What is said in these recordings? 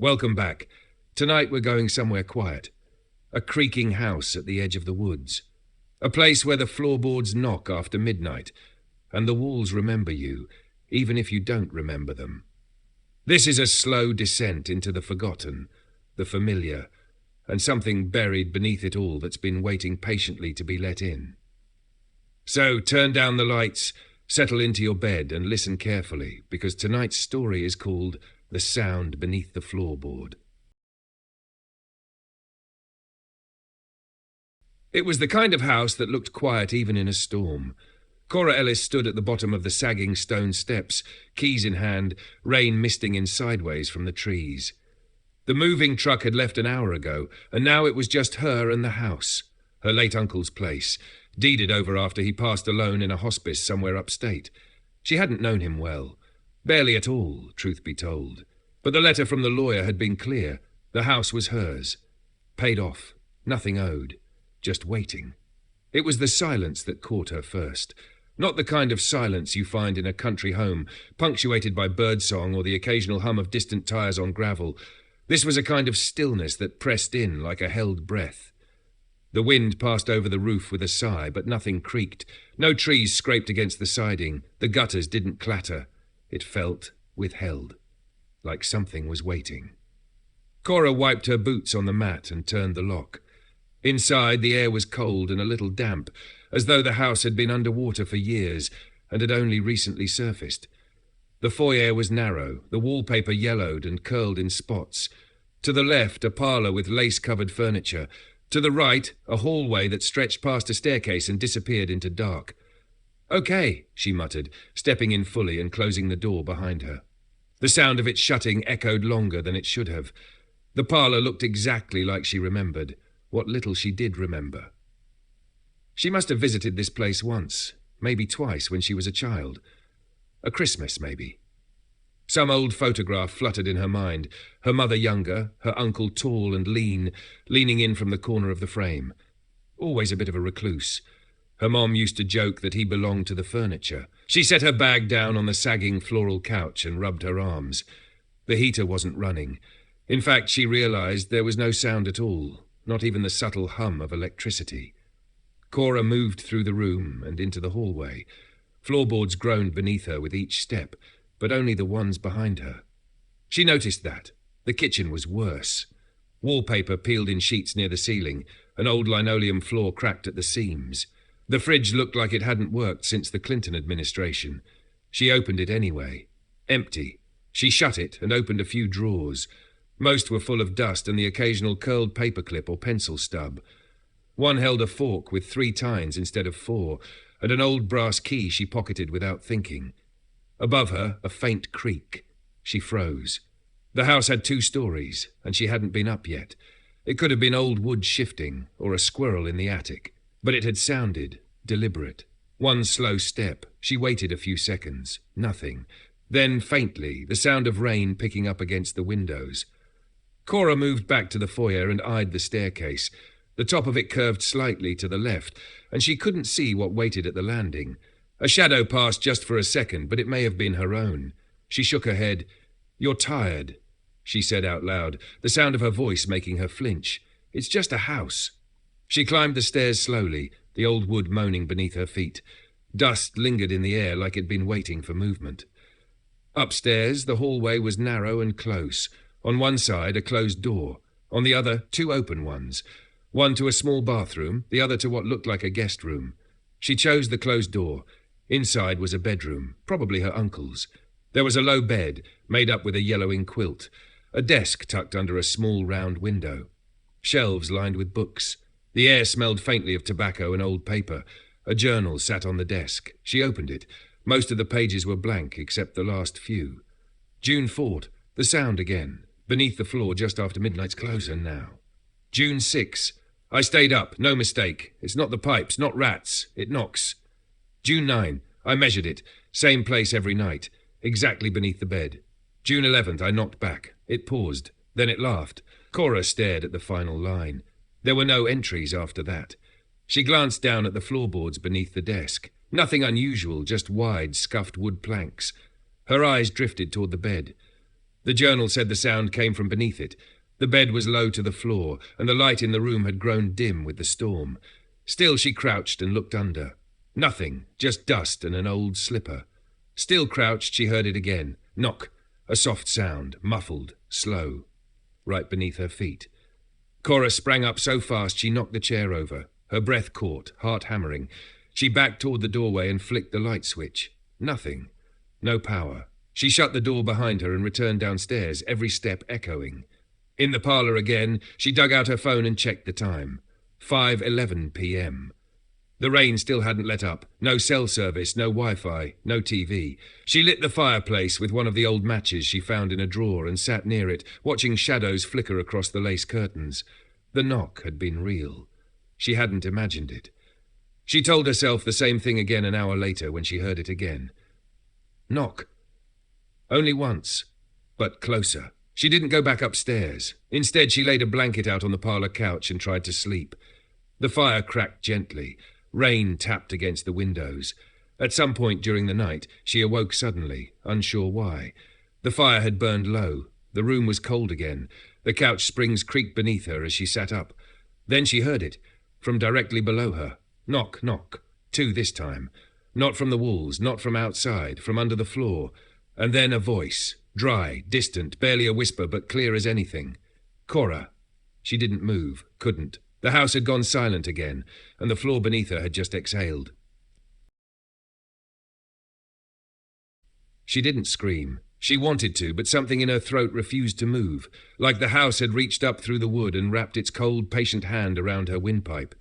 Welcome back. Tonight we're going somewhere quiet. A creaking house at the edge of the woods. A place where the floorboards knock after midnight, and the walls remember you, even if you don't remember them. This is a slow descent into the forgotten, the familiar, and something buried beneath it all that's been waiting patiently to be let in. So turn down the lights, settle into your bed and listen carefully, because tonight's story is called The Sound Beneath the Floorboard. It was the kind of house that looked quiet even in a storm. Cora Ellis stood at the bottom of the sagging stone steps, keys in hand, rain misting in sideways from the trees. The moving truck had left an hour ago, and now it was just her and the house, her late uncle's place, deeded over after he passed alone in a hospice somewhere upstate. She hadn't known him well. Barely at all, truth be told. But the letter from the lawyer had been clear. The house was hers. Paid off. Nothing owed. Just waiting. It was the silence that caught her first. Not the kind of silence you find in a country home, punctuated by birdsong or the occasional hum of distant tyres on gravel. This was a kind of stillness that pressed in like a held breath. The wind passed over the roof with a sigh, but nothing creaked. No trees scraped against the siding. The gutters didn't clatter. It felt withheld, like something was waiting. Cora wiped her boots on the mat and turned the lock. Inside, the air was cold and a little damp, as though the house had been underwater for years and had only recently surfaced. The foyer was narrow, the wallpaper yellowed and curled in spots. To the left, a parlour with lace-covered furniture. To the right, a hallway that stretched past a staircase and disappeared into dark. "Okay," she muttered, stepping in fully and closing the door behind her. The sound of it shutting echoed longer than it should have. The parlour looked exactly like she remembered, what little she did remember. She must have visited this place once, maybe twice when she was a child. A Christmas, maybe. Some old photograph fluttered in her mind, her mother younger, her uncle tall and lean, leaning in from the corner of the frame. Always a bit of a recluse. Her mom used to joke that he belonged to the furniture. She set her bag down on the sagging floral couch and rubbed her arms. The heater wasn't running. In fact, she realized there was no sound at all, not even the subtle hum of electricity. Cora moved through the room and into the hallway. Floorboards groaned beneath her with each step, but only the ones behind her. She noticed that. The kitchen was worse. Wallpaper peeled in sheets near the ceiling, an old linoleum floor cracked at the seams. The fridge looked like it hadn't worked since the Clinton administration. She opened it anyway. Empty. She shut it and opened a few drawers. Most were full of dust and the occasional curled paperclip or pencil stub. One held a fork with 3 tines instead of 4, and an old brass key she pocketed without thinking. Above her, a faint creak. She froze. The house had 2 stories, and she hadn't been up yet. It could have been old wood shifting, or a squirrel in the attic. But it had sounded deliberate. One slow step. She waited a few seconds. Nothing. Then, faintly, the sound of rain picking up against the windows. Cora moved back to the foyer and eyed the staircase. The top of it curved slightly to the left, and she couldn't see what waited at the landing. A shadow passed just for a second, but it may have been her own. She shook her head. "You're tired," she said out loud, the sound of her voice making her flinch. "It's just a house." She climbed the stairs slowly, the old wood moaning beneath her feet. Dust lingered in the air like it'd been waiting for movement. Upstairs, the hallway was narrow and close. On one side, a closed door. On the other, 2 open ones. One to a small bathroom, the other to what looked like a guest room. She chose the closed door. Inside was a bedroom, probably her uncle's. There was a low bed, made up with a yellowing quilt. A desk tucked under a small round window. Shelves lined with books. The air smelled faintly of tobacco and old paper. A journal sat on the desk. She opened it. Most of the pages were blank, except the last few. June 4th. The sound again. Beneath the floor just after midnight's closer now. June 6. I stayed up, no mistake. It's not the pipes, not rats. It knocks. June 9. I measured it. Same place every night. Exactly beneath the bed. June 11th. I knocked back. It paused. Then it laughed. Cora stared at the final line. There were no entries after that. She glanced down at the floorboards beneath the desk. Nothing unusual, just wide, scuffed wood planks. Her eyes drifted toward the bed. The journal said the sound came from beneath it. The bed was low to the floor, and the light in the room had grown dim with the storm. Still she crouched and looked under. Nothing, just dust and an old slipper. Still crouched, she heard it again. Knock. A soft sound, muffled, slow, right beneath her feet. Cora sprang up so fast she knocked the chair over. Her breath caught, heart hammering. She backed toward the doorway and flicked the light switch. Nothing. No power. She shut the door behind her and returned downstairs, every step echoing. In the parlour again, she dug out her phone and checked the time. 5:11 p.m. The rain still hadn't let up. No cell service, no Wi-Fi, no TV. She lit the fireplace with one of the old matches she found in a drawer and sat near it, watching shadows flicker across the lace curtains. The knock had been real. She hadn't imagined it. She told herself the same thing again an hour later when she heard it again. Knock. Only once, but closer. She didn't go back upstairs. Instead, she laid a blanket out on the parlour couch and tried to sleep. The fire cracked gently. Rain tapped against the windows. At some point during the night, she awoke suddenly, unsure why. The fire had burned low. The room was cold again. The couch springs creaked beneath her as she sat up. Then she heard it, from directly below her. Knock, knock. 2 this time. Not from the walls, not from outside, from under the floor. And then a voice, dry, distant, barely a whisper, but clear as anything. Cora. She didn't move, couldn't. The house had gone silent again, and the floor beneath her had just exhaled. She didn't scream. She wanted to, but something in her throat refused to move, like the house had reached up through the wood and wrapped its cold, patient hand around her windpipe.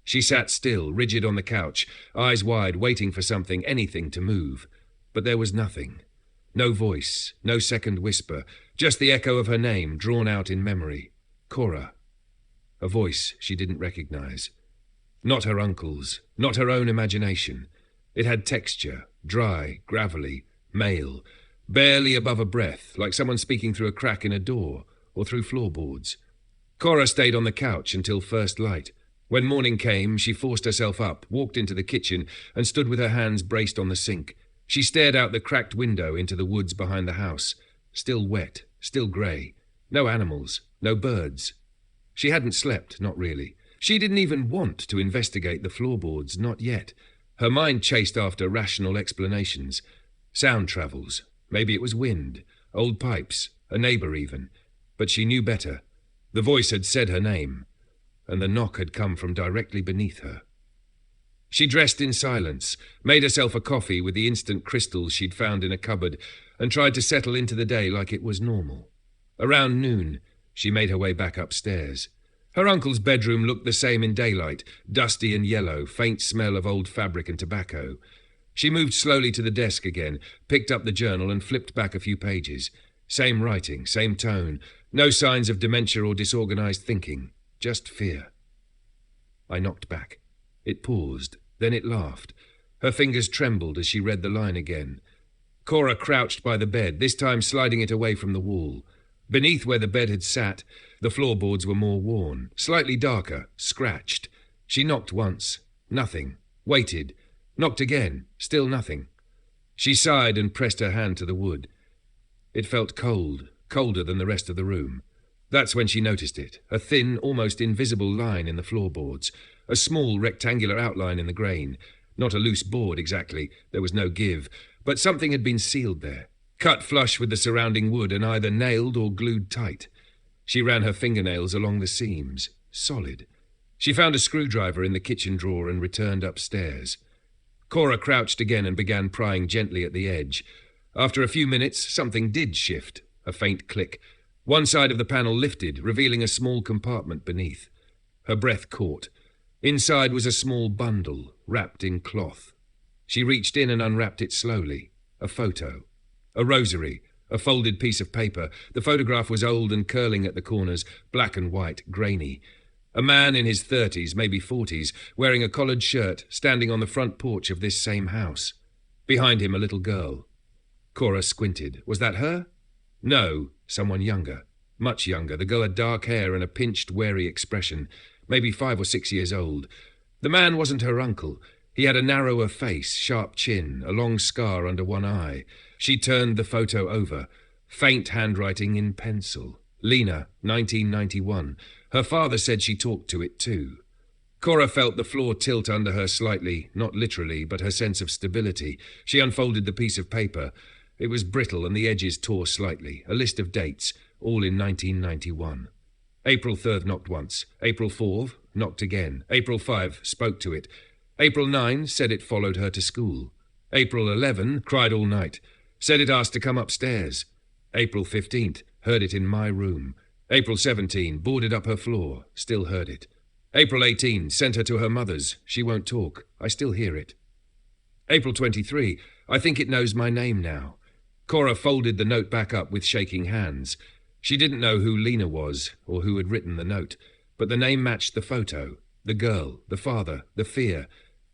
She sat still, rigid on the couch, eyes wide, waiting for something, anything to move. But there was nothing. No voice, no second whisper, just the echo of her name drawn out in memory. Cora. A voice she didn't recognize. Not her uncle's, not her own imagination. It had texture, dry, gravelly, male, barely above a breath, like someone speaking through a crack in a door or through floorboards. Cora stayed on the couch until first light. When morning came, she forced herself up, walked into the kitchen, and stood with her hands braced on the sink. She stared out the cracked window into the woods behind the house. Still wet, still grey. No animals, no birds. She hadn't slept, not really. She didn't even want to investigate the floorboards, not yet. Her mind chased after rational explanations. Sound travels. Maybe it was wind, old pipes, a neighbour even. But she knew better. The voice had said her name, and the knock had come from directly beneath her. She dressed in silence, made herself a coffee with the instant crystals she'd found in a cupboard, and tried to settle into the day like it was normal. Around noon, she made her way back upstairs. Her uncle's bedroom looked the same in daylight, dusty and yellow, faint smell of old fabric and tobacco. She moved slowly to the desk again, picked up the journal and flipped back a few pages. Same writing, same tone, no signs of dementia or disorganized thinking, just fear. I knocked back. It paused, then it laughed. Her fingers trembled as she read the line again. Cora crouched by the bed, this time sliding it away from the wall. Beneath where the bed had sat, the floorboards were more worn, slightly darker, scratched. She knocked once. Nothing. Waited. Knocked again. Still nothing. She sighed and pressed her hand to the wood. It felt cold, colder than the rest of the room. That's when she noticed it, a thin, almost invisible line in the floorboards, a small rectangular outline in the grain. Not a loose board exactly, there was no give, but something had been sealed there, cut flush with the surrounding wood and either nailed or glued tight. She ran her fingernails along the seams, solid. She found a screwdriver in the kitchen drawer and returned upstairs. Cora crouched again and began prying gently at the edge. After a few minutes, something did shift, a faint click. One side of the panel lifted, revealing a small compartment beneath. Her breath caught. Inside was a small bundle, wrapped in cloth. She reached in and unwrapped it slowly. A photo. A rosary. A folded piece of paper. The photograph was old and curling at the corners, black and white, grainy. A man in his 30s, maybe 40s, wearing a collared shirt, standing on the front porch of this same house. Behind him, a little girl. Cora squinted. Was that her? No, someone younger. Much younger. The girl had dark hair and a pinched, wary expression. Maybe 5 or 6 years old. The man wasn't her uncle. He had a narrower face, sharp chin, a long scar under one eye. She turned the photo over. Faint handwriting in pencil. Lena, 1991. Her father said she talked to it too. Cora felt the floor tilt under her slightly, not literally, but her sense of stability. She unfolded the piece of paper. It was brittle and the edges tore slightly. A list of dates, all in 1991. April 3rd knocked once. April 4th knocked again. April 5 spoke to it. April 9 said it followed her to school. April 11 cried all night. Said it asked to come upstairs. April 15th heard it in my room. April 17 boarded up her floor. Still heard it. April 18 sent her to her mother's. She won't talk. I still hear it. April 23, I think it knows my name now. Cora folded the note back up with shaking hands. She didn't know who Lena was or who had written the note, but the name matched the photo, the girl, the father, the fear,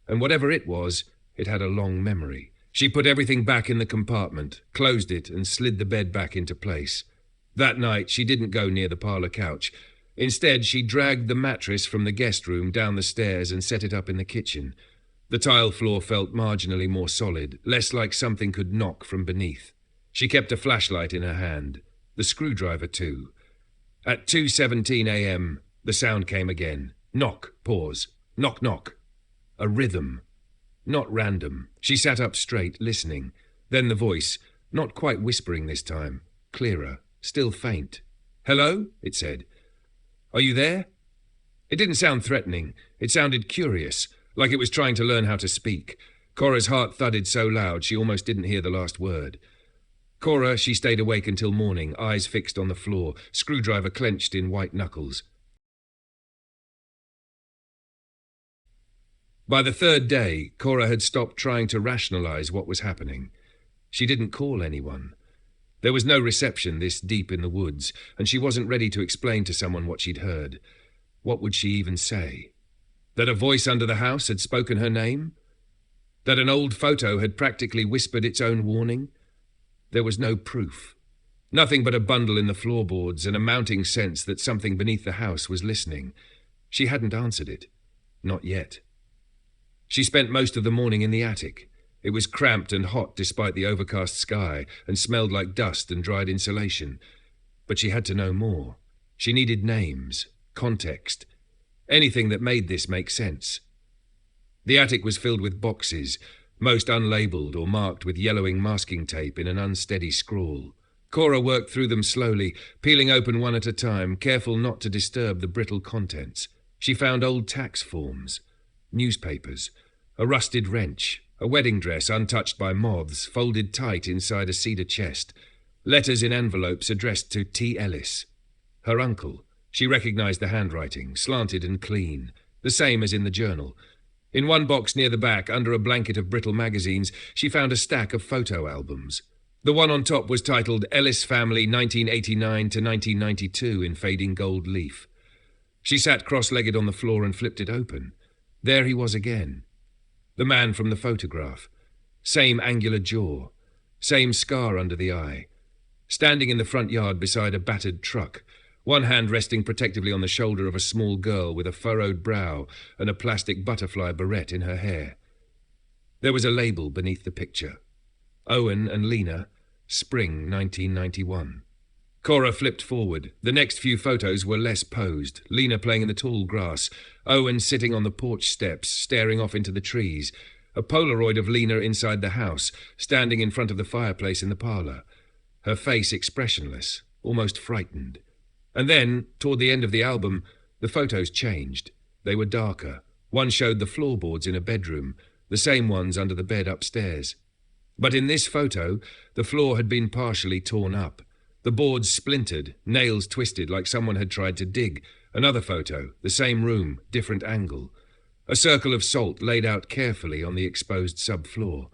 and whatever it was, it had a long memory. She put everything back in the compartment, closed it, and slid the bed back into place. That night, she didn't go near the parlour couch. Instead, she dragged the mattress from the guest room down the stairs and set it up in the kitchen. The tile floor felt marginally more solid, less like something could knock from beneath. She kept a flashlight in her hand, the screwdriver too. At 2:17 a.m., the sound came again. Knock, pause, knock, knock. A rhythm. Not random. She sat up straight, listening. Then the voice, not quite whispering this time, clearer, still faint. Hello? It said. Are you there? It didn't sound threatening. It sounded curious, like it was trying to learn how to speak. Cora's heart thudded so loud she almost didn't hear the last word. Cora, she stayed awake until morning, eyes fixed on the floor, screwdriver clenched in white knuckles. By the third day, Cora had stopped trying to rationalize what was happening. She didn't call anyone. There was no reception this deep in the woods, and she wasn't ready to explain to someone what she'd heard. What would she even say? That a voice under the house had spoken her name? That an old photo had practically whispered its own warning? There was no proof. Nothing but a bundle in the floorboards and a mounting sense that something beneath the house was listening. She hadn't answered it. Not yet. She spent most of the morning in the attic. It was cramped and hot despite the overcast sky and smelled like dust and dried insulation. But she had to know more. She needed names, context, anything that made this make sense. The attic was filled with boxes, most unlabeled or marked with yellowing masking tape in an unsteady scrawl. Cora worked through them slowly, peeling open one at a time, careful not to disturb the brittle contents. She found old tax forms, newspapers, a rusted wrench, a wedding dress untouched by moths, folded tight inside a cedar chest, letters in envelopes addressed to T. Ellis. Her uncle. She recognized the handwriting, slanted and clean, the same as in the journal. In one box near the back, under a blanket of brittle magazines, she found a stack of photo albums. The one on top was titled Ellis Family 1989 to 1992 in fading gold leaf. She sat cross-legged on the floor and flipped it open. There he was again. The man from the photograph. Same angular jaw. Same scar under the eye. Standing in the front yard beside a battered truck, one hand resting protectively on the shoulder of a small girl with a furrowed brow and a plastic butterfly barrette in her hair. There was a label beneath the picture. Owen and Lena, Spring 1991. Cora flipped forward. The next few photos were less posed. Lena playing in the tall grass. Owen sitting on the porch steps, staring off into the trees. A Polaroid of Lena inside the house, standing in front of the fireplace in the parlour. Her face expressionless, almost frightened. And then, toward the end of the album, the photos changed. They were darker. One showed the floorboards in a bedroom, the same ones under the bed upstairs. But in this photo, the floor had been partially torn up. The boards splintered, nails twisted like someone had tried to dig. Another photo, the same room, different angle. A circle of salt laid out carefully on the exposed subfloor.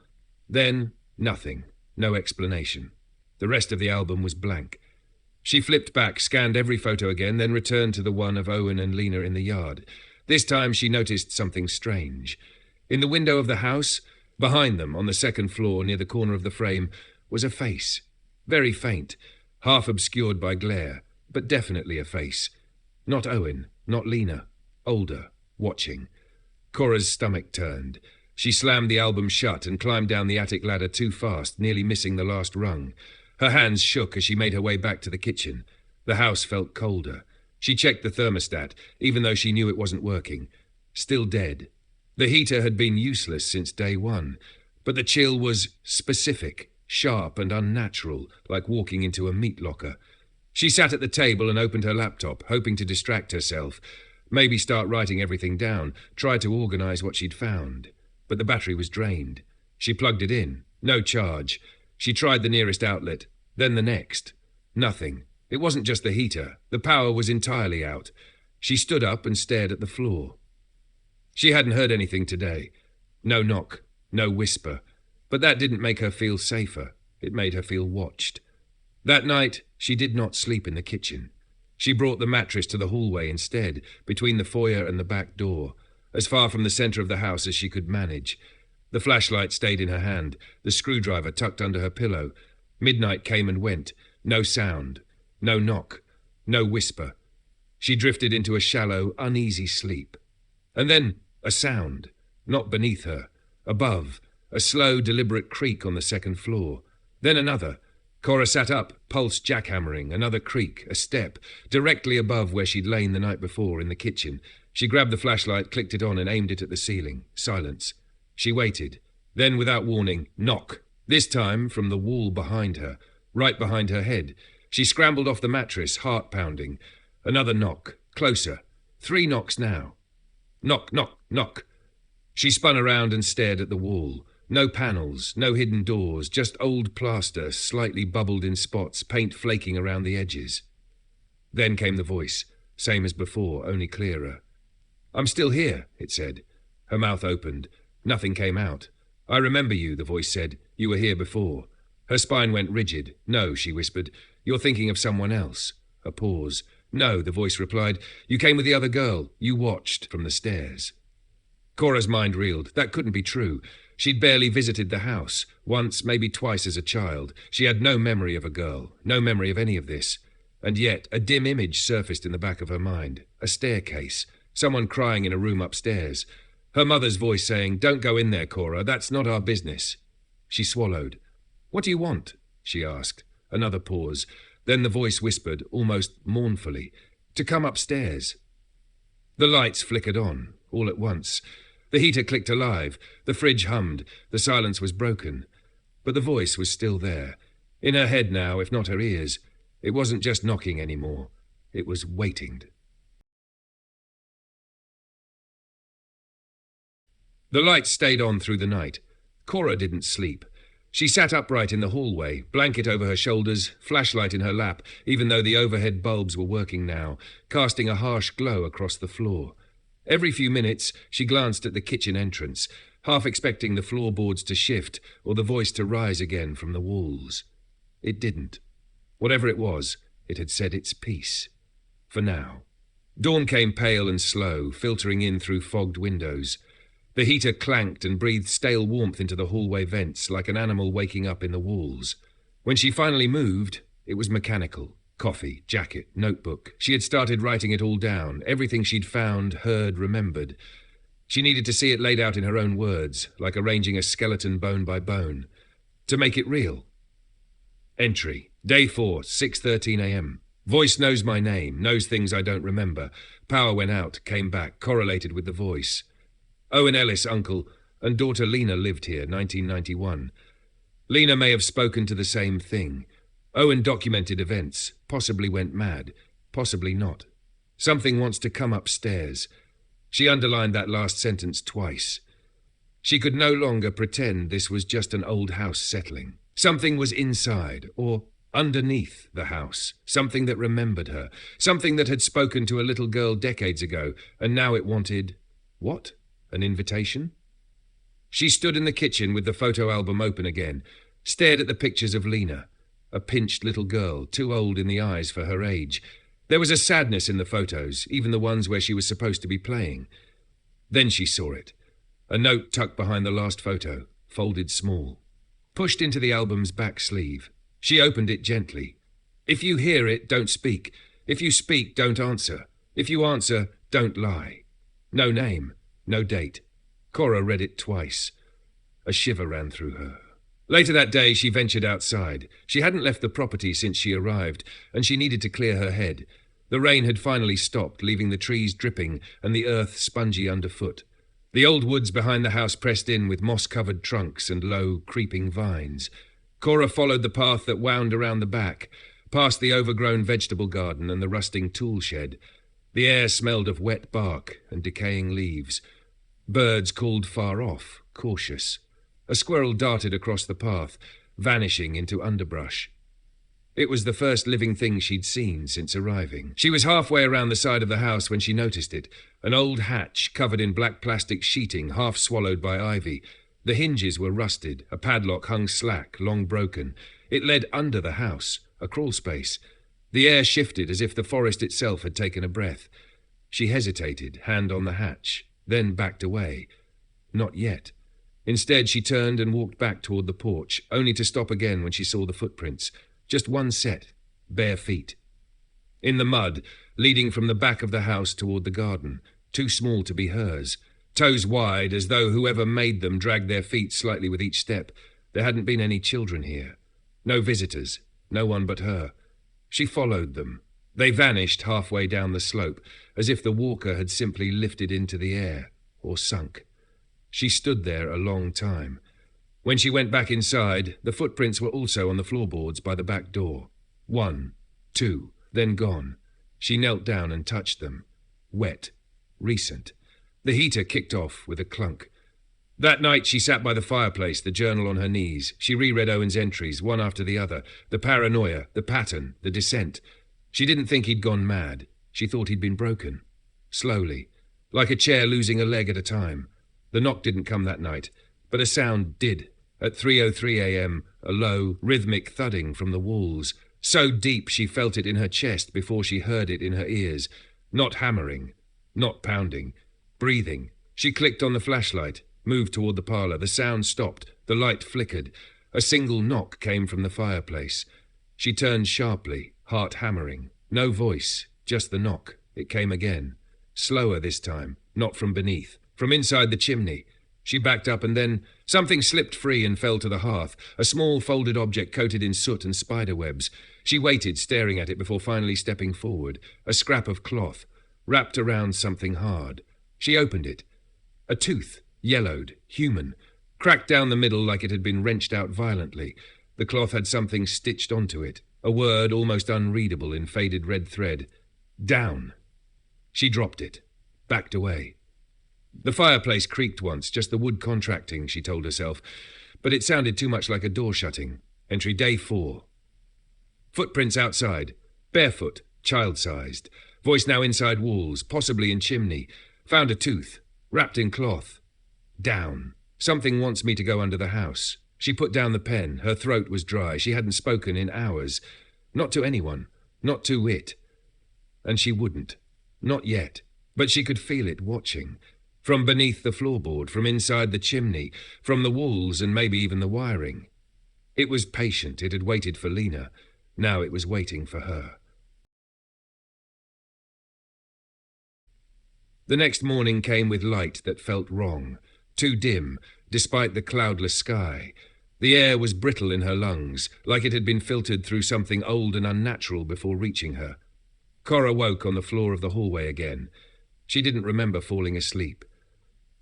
Then, nothing, no explanation. The rest of the album was blank. She flipped back, scanned every photo again, then returned to the one of Owen and Lena in the yard. This time she noticed something strange. In the window of the house, behind them, on the second floor near the corner of the frame, was a face. Very faint, half obscured by glare, but definitely a face. Not Owen, not Lena. Older, watching. Cora's stomach turned. She slammed the album shut and climbed down the attic ladder too fast, nearly missing the last rung. Her hands shook as she made her way back to the kitchen. The house felt colder. She checked the thermostat, even though she knew it wasn't working. Still dead. The heater had been useless since day one, but the chill was specific, sharp and unnatural, like walking into a meat locker. She sat at the table and opened her laptop, hoping to distract herself. Maybe start writing everything down, try to organize what she'd found. But the battery was drained. She plugged it in. No charge. She tried the nearest outlet, then the next. Nothing. It wasn't just the heater. The power was entirely out. She stood up and stared at the floor. She hadn't heard anything today. No knock, no whisper. But that didn't make her feel safer. It made her feel watched. That night, she did not sleep in the kitchen. She brought the mattress to the hallway instead, between the foyer and the back door, as far from the centre of the house as she could manage. The flashlight stayed in her hand, the screwdriver tucked under her pillow. Midnight came and went. No sound. No knock. No whisper. She drifted into a shallow, uneasy sleep. And then a sound. Not beneath her. Above. A slow, deliberate creak on the second floor. Then another. Cora sat up, pulse jackhammering. Another creak. A step. Directly above where she'd lain the night before in the kitchen. She grabbed the flashlight, clicked it on and aimed it at the ceiling. Silence. She waited. Then, without warning, knock. This time from the wall behind her. Right behind her head. She scrambled off the mattress, heart pounding. Another knock. Closer. 3 knocks now. Knock, knock, knock. She spun around and stared at the wall. No panels, no hidden doors, just old plaster, slightly bubbled in spots, paint flaking around the edges. Then came the voice, same as before, only clearer. "I'm still here," it said. Her mouth opened. Nothing came out. "I remember you," the voice said. "You were here before." Her spine went rigid. "No," she whispered. "You're thinking of someone else." A pause. "No," the voice replied. "You came with the other girl. You watched from the stairs." Cora's mind reeled. That couldn't be true. She'd barely visited the house. Once, maybe twice as a child. She had no memory of a girl. No memory of any of this. And yet, a dim image surfaced in the back of her mind. A staircase. Someone crying in a room upstairs. Her mother's voice saying, "Don't go in there, Cora. That's not our business." She swallowed. "What do you want?" she asked. Another pause. Then the voice whispered, almost mournfully, "To come upstairs." The lights flickered on, all at once. The heater clicked alive. The fridge hummed. The silence was broken. But the voice was still there. In her head now, if not her ears. It wasn't just knocking anymore. It was waiting. The lights stayed on through the night. Cora didn't sleep. She sat upright in the hallway, blanket over her shoulders, flashlight in her lap, even though the overhead bulbs were working now, casting a harsh glow across the floor. Every few minutes, she glanced at the kitchen entrance, half expecting the floorboards to shift or the voice to rise again from the walls. It didn't. Whatever it was, it had said its piece. For now. Dawn came pale and slow, filtering in through fogged windows. The heater clanked and breathed stale warmth into the hallway vents, like an animal waking up in the walls. When she finally moved, it was mechanical. Coffee, jacket, notebook. She had started writing it all down, everything she'd found, heard, remembered. She needed to see it laid out in her own words, like arranging a skeleton bone by bone. To make it real. Entry. Day 4, 6:13 a.m. Voice knows my name, knows things I don't remember. Power went out, came back, correlated with the voice. Owen Ellis, uncle, and daughter Lena lived here, 1991. Lena may have spoken to the same thing. Owen documented events, possibly went mad, possibly not. Something wants to come upstairs. She underlined that last sentence twice. She could no longer pretend this was just an old house settling. Something was inside, or underneath the house, something that remembered her, something that had spoken to a little girl decades ago, and now it wanted... what? An invitation? She stood in the kitchen with the photo album open again, stared at the pictures of Lena, a pinched little girl, too old in the eyes for her age. There was a sadness in the photos, even the ones where she was supposed to be playing. Then she saw it. A note tucked behind the last photo, folded small. Pushed into the album's back sleeve. She opened it gently. "If you hear it, don't speak. If you speak, don't answer. If you answer, don't lie." No name, no date. Cora read it twice. A shiver ran through her. Later that day, she ventured outside. She hadn't left the property since she arrived, and she needed to clear her head. The rain had finally stopped, leaving the trees dripping and the earth spongy underfoot. The old woods behind the house pressed in with moss-covered trunks and low, creeping vines. Cora followed the path that wound around the back, past the overgrown vegetable garden and the rusting tool shed. The air smelled of wet bark and decaying leaves. Birds called far off, cautious. A squirrel darted across the path, vanishing into underbrush. It was the first living thing she'd seen since arriving. She was halfway around the side of the house when she noticed it, an old hatch covered in black plastic sheeting, half swallowed by ivy. The hinges were rusted, a padlock hung slack, long broken. It led under the house, a crawl space. The air shifted as if the forest itself had taken a breath. She hesitated, hand on the hatch, then backed away. Not yet. Instead, she turned and walked back toward the porch, only to stop again when she saw the footprints. Just one set, bare feet. In the mud, leading from the back of the house toward the garden, too small to be hers. Toes wide, as though whoever made them dragged their feet slightly with each step. There hadn't been any children here. No visitors, no one but her. She followed them. They vanished halfway down the slope, as if the walker had simply lifted into the air, or sunk. She stood there a long time. When she went back inside, the footprints were also on the floorboards by the back door. 1, 2, then gone. She knelt down and touched them. Wet. Recent. The heater kicked off with a clunk. That night she sat by the fireplace, the journal on her knees. She reread Owen's entries, one after the other. The paranoia, the pattern, the descent. She didn't think he'd gone mad. She thought he'd been broken. Slowly. Like a chair losing a leg at a time. The knock didn't come that night, but a sound did. At 3:03 a.m., a low, rhythmic thudding from the walls. So deep she felt it in her chest before she heard it in her ears. Not hammering. Not pounding. Breathing. She clicked on the flashlight, moved toward the parlour. The sound stopped. The light flickered. A single knock came from the fireplace. She turned sharply, heart hammering. No voice, just the knock. It came again. Slower this time, not from beneath. From inside the chimney. She backed up and then something slipped free and fell to the hearth, a small folded object coated in soot and spider webs. She waited, staring at it before finally stepping forward. A scrap of cloth, wrapped around something hard. She opened it. A tooth, yellowed, human, cracked down the middle like it had been wrenched out violently. The cloth had something stitched onto it, a word almost unreadable in faded red thread. Down. She dropped it, backed away. The fireplace creaked once, just the wood contracting, she told herself, but it sounded too much like a door shutting. Entry day 4. Footprints outside, barefoot, child-sized. Voice now inside walls, possibly in chimney. Found a tooth, wrapped in cloth. Down. Something wants me to go under the house. She put down the pen. Her throat was dry. She hadn't spoken in hours. Not to anyone. Not to it. And she wouldn't. Not yet. But she could feel it watching. From beneath the floorboard, from inside the chimney, from the walls and maybe even the wiring. It was patient. It had waited for Lena. Now it was waiting for her. The next morning came with light that felt wrong. Too dim, despite the cloudless sky. The air was brittle in her lungs, like it had been filtered through something old and unnatural before reaching her. Cora woke on the floor of the hallway again. She didn't remember falling asleep.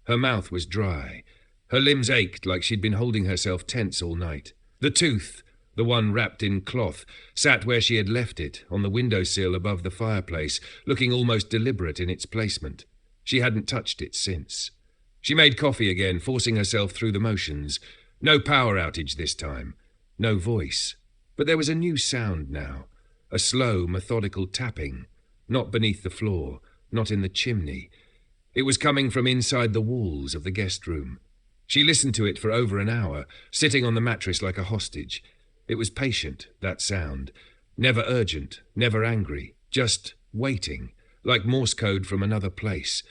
Her mouth was dry. Her limbs ached like she'd been holding herself tense all night. The tooth, the one wrapped in cloth, sat where she had left it, on the windowsill above the fireplace, looking almost deliberate in its placement. She hadn't touched it since. She made coffee again, forcing herself through the motions. No power outage this time. No voice. But there was a new sound now. A slow, methodical tapping. Not beneath the floor. Not in the chimney. It was coming from inside the walls of the guest room. She listened to it for over an hour, sitting on the mattress like a hostage. It was patient, that sound. Never urgent, never angry. Just waiting. Like Morse code from another place.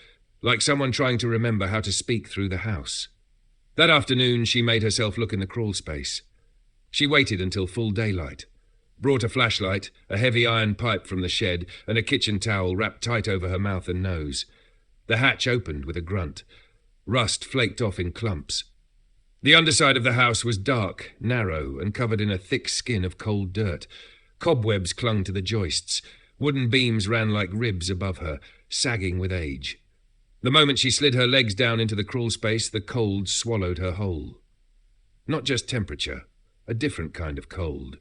Like someone trying to remember how to speak through the house. That afternoon, she made herself look in the crawl space. She waited until full daylight. Brought a flashlight, a heavy iron pipe from the shed, and a kitchen towel wrapped tight over her mouth and nose. The hatch opened with a grunt. Rust flaked off in clumps. The underside of the house was dark, narrow, and covered in a thick skin of cold dirt. Cobwebs clung to the joists. Wooden beams ran like ribs above her, sagging with age. The moment she slid her legs down into the crawl space, the cold swallowed her whole. Not just temperature, a different kind of cold.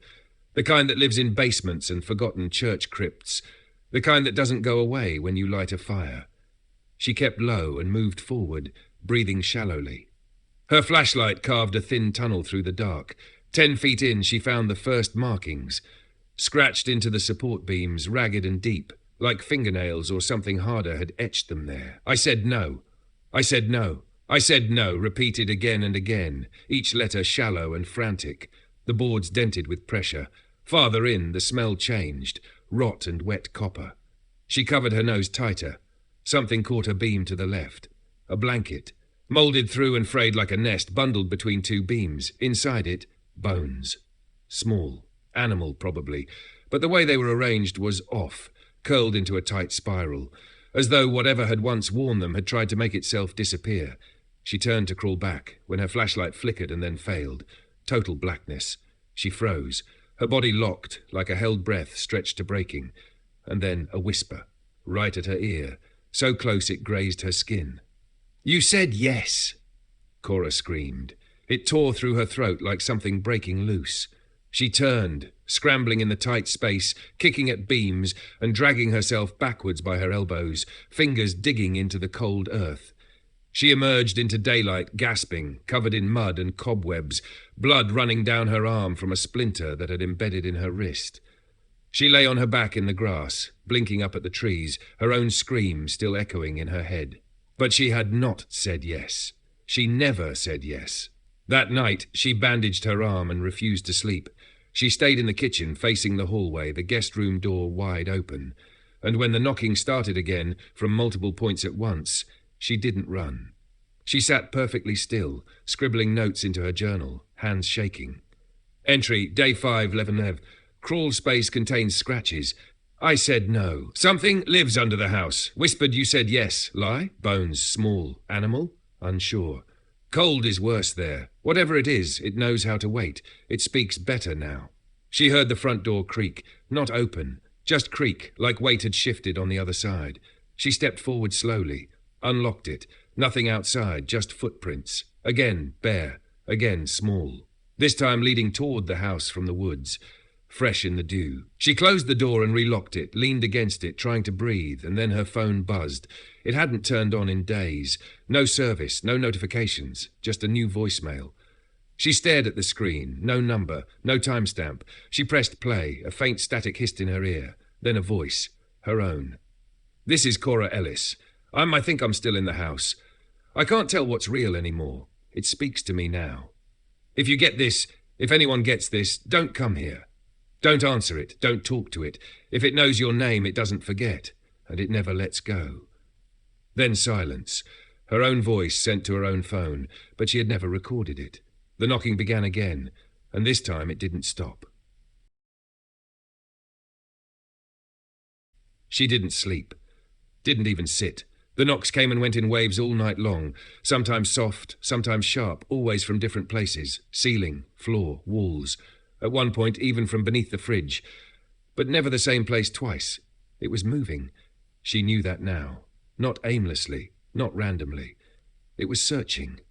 The kind that lives in basements and forgotten church crypts. The kind that doesn't go away when you light a fire. She kept low and moved forward, breathing shallowly. Her flashlight carved a thin tunnel through the dark. 10 feet in, she found the first markings. Scratched into the support beams, ragged and deep, like fingernails or something harder had etched them there. I said no. I said no. I said no, repeated again and again, each letter shallow and frantic. The boards dented with pressure. Farther in, the smell changed, rot and wet copper. She covered her nose tighter. Something caught her beam to the left. A blanket, moulded through and frayed like a nest, bundled between 2 beams. Inside it, bones. Small. Animal, probably. But the way they were arranged was off, curled into a tight spiral, as though whatever had once worn them had tried to make itself disappear. She turned to crawl back, when her flashlight flickered and then failed. Total blackness. She froze. Her body locked, like a held breath stretched to breaking. And then a whisper, right at her ear, so close it grazed her skin. "You said yes!" Cora screamed. It tore through her throat like something breaking loose. She turned, scrambling in the tight space, kicking at beams and dragging herself backwards by her elbows, fingers digging into the cold earth. She emerged into daylight, gasping, covered in mud and cobwebs, blood running down her arm from a splinter that had embedded in her wrist. She lay on her back in the grass, blinking up at the trees, her own scream still echoing in her head. But she had not said yes. She never said yes. That night, she bandaged her arm and refused to sleep. She stayed in the kitchen, facing the hallway, the guest room door wide open. And when the knocking started again, from multiple points at once, she didn't run. She sat perfectly still, scribbling notes into her journal, hands shaking. Entry, day 5, Levenlev. Crawl space contains scratches. I said no. Something lives under the house. Whispered you said yes. Lie? Bones. Small. Animal? Unsure. Cold is worse there. Whatever it is, it knows how to wait. It speaks better now. She heard the front door creak. Not open. Just creak, like weight had shifted on the other side. She stepped forward slowly. Unlocked it. Nothing outside, just footprints. Again, bare. Again, small. This time leading toward the house from the woods. Fresh in the dew. She closed the door and relocked it, leaned against it, trying to breathe, and then her phone buzzed. It hadn't turned on in days. No service, no notifications, just a new voicemail. She stared at the screen. No number, no timestamp. She pressed play, a faint static hissed in her ear. Then a voice. Her own. This is Cora Ellis. I think I'm still in the house. I can't tell what's real anymore. It speaks to me now. If you get this, if anyone gets this, don't come here. Don't answer it, don't talk to it. If it knows your name, it doesn't forget, and it never lets go. Then silence. Her own voice sent to her own phone, but she had never recorded it. The knocking began again, and this time it didn't stop. She didn't sleep. Didn't even sit. The knocks came and went in waves all night long, sometimes soft, sometimes sharp, always from different places. Ceiling, floor, walls. At one point, even from beneath the fridge. But never the same place twice. It was moving. She knew that now. Not aimlessly, not randomly. It was searching.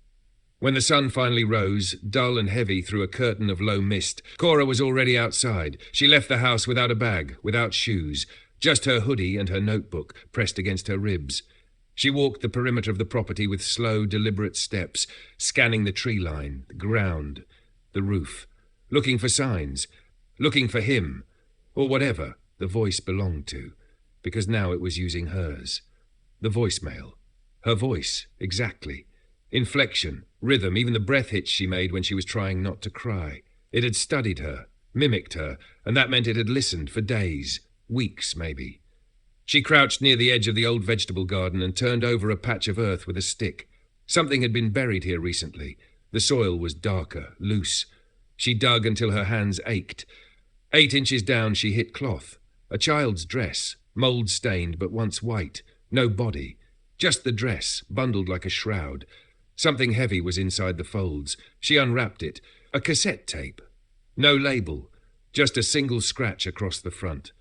When the sun finally rose, dull and heavy through a curtain of low mist, Cora was already outside. She left the house without a bag, without shoes. Just her hoodie and her notebook pressed against her ribs. She walked the perimeter of the property with slow, deliberate steps, scanning the tree line, the ground, the roof. Looking for signs, looking for him, or whatever the voice belonged to, because now it was using hers. The voicemail. Her voice, exactly. Inflection, rhythm, even the breath hits she made when she was trying not to cry. It had studied her, mimicked her, and that meant it had listened for days, weeks maybe. She crouched near the edge of the old vegetable garden and turned over a patch of earth with a stick. Something had been buried here recently. The soil was darker, loose. She dug until her hands ached. 8 inches down she hit cloth. A child's dress, mould-stained but once white. No body. Just the dress, bundled like a shroud. Something heavy was inside the folds. She unwrapped it. A cassette tape. No label, just a single scratch across the front.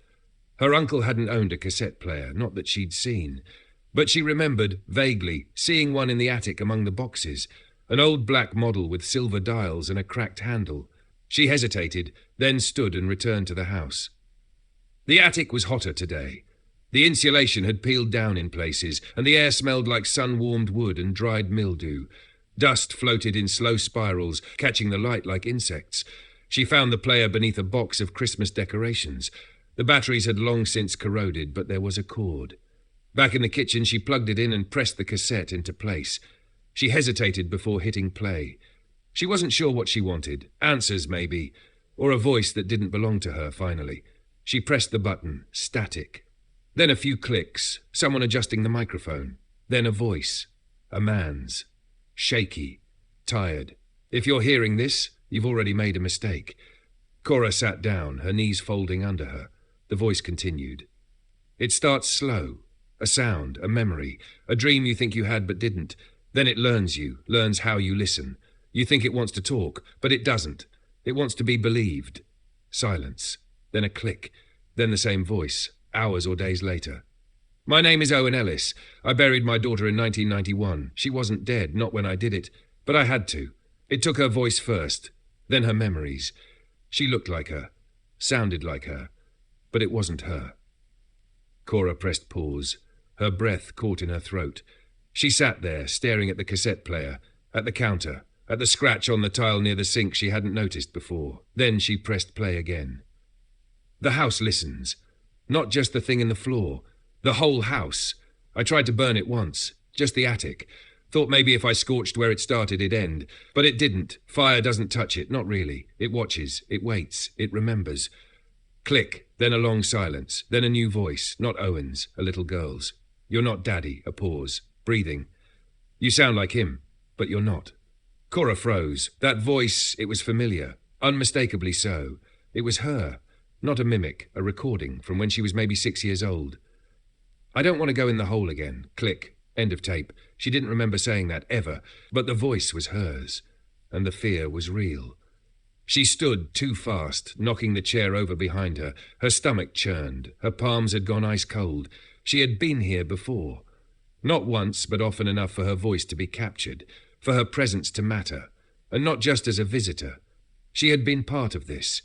Her uncle hadn't owned a cassette player, not that she'd seen. But she remembered, vaguely, seeing one in the attic among the boxes, an old black model with silver dials and a cracked handle. She hesitated, then stood and returned to the house. The attic was hotter today. The insulation had peeled down in places, and the air smelled like sun-warmed wood and dried mildew. Dust floated in slow spirals, catching the light like insects. She found the player beneath a box of Christmas decorations. The batteries had long since corroded, but there was a cord. Back in the kitchen, she plugged it in and pressed the cassette into place. She hesitated before hitting play. She wasn't sure what she wanted. Answers, maybe. Or a voice that didn't belong to her, finally. She pressed the button. Static. Then a few clicks. Someone adjusting the microphone. Then a voice. A man's. Shaky. Tired. If you're hearing this, you've already made a mistake. Cora sat down, her knees folding under her. The voice continued. It starts slow. A sound, a memory, a dream you think you had but didn't. Then it learns you, learns how you listen. You think it wants to talk, but it doesn't. It wants to be believed. Silence. Then a click. Then the same voice, hours or days later. My name is Owen Ellis. I buried my daughter in 1991. She wasn't dead, not when I did it. But I had to. It took her voice first, then her memories. She looked like her, sounded like her, but it wasn't her. Cora pressed pause. Her breath caught in her throat. She sat there, staring at the cassette player, at the counter, at the scratch on the tile near the sink she hadn't noticed before. Then she pressed play again. The house listens. Not just the thing in the floor. The whole house. I tried to burn it once. Just the attic. Thought maybe if I scorched where it started, it'd end. But it didn't. Fire doesn't touch it, not really. It watches. It waits. It remembers. Click. Then a long silence. Then a new voice. Not Owen's. A little girl's. You're not Daddy. A pause. Breathing. You sound like him, but you're not. Cora froze. That voice, it was familiar. Unmistakably so. It was her. Not a mimic, a recording from when she was maybe 6 years old. I don't want to go in the hole again. Click. End of tape. She didn't remember saying that, ever. But the voice was hers. And the fear was real. She stood too fast, knocking the chair over behind her. Her stomach churned. Her palms had gone ice cold. She had been here before. Not once, but often enough for her voice to be captured, for her presence to matter, and not just as a visitor. She had been part of this.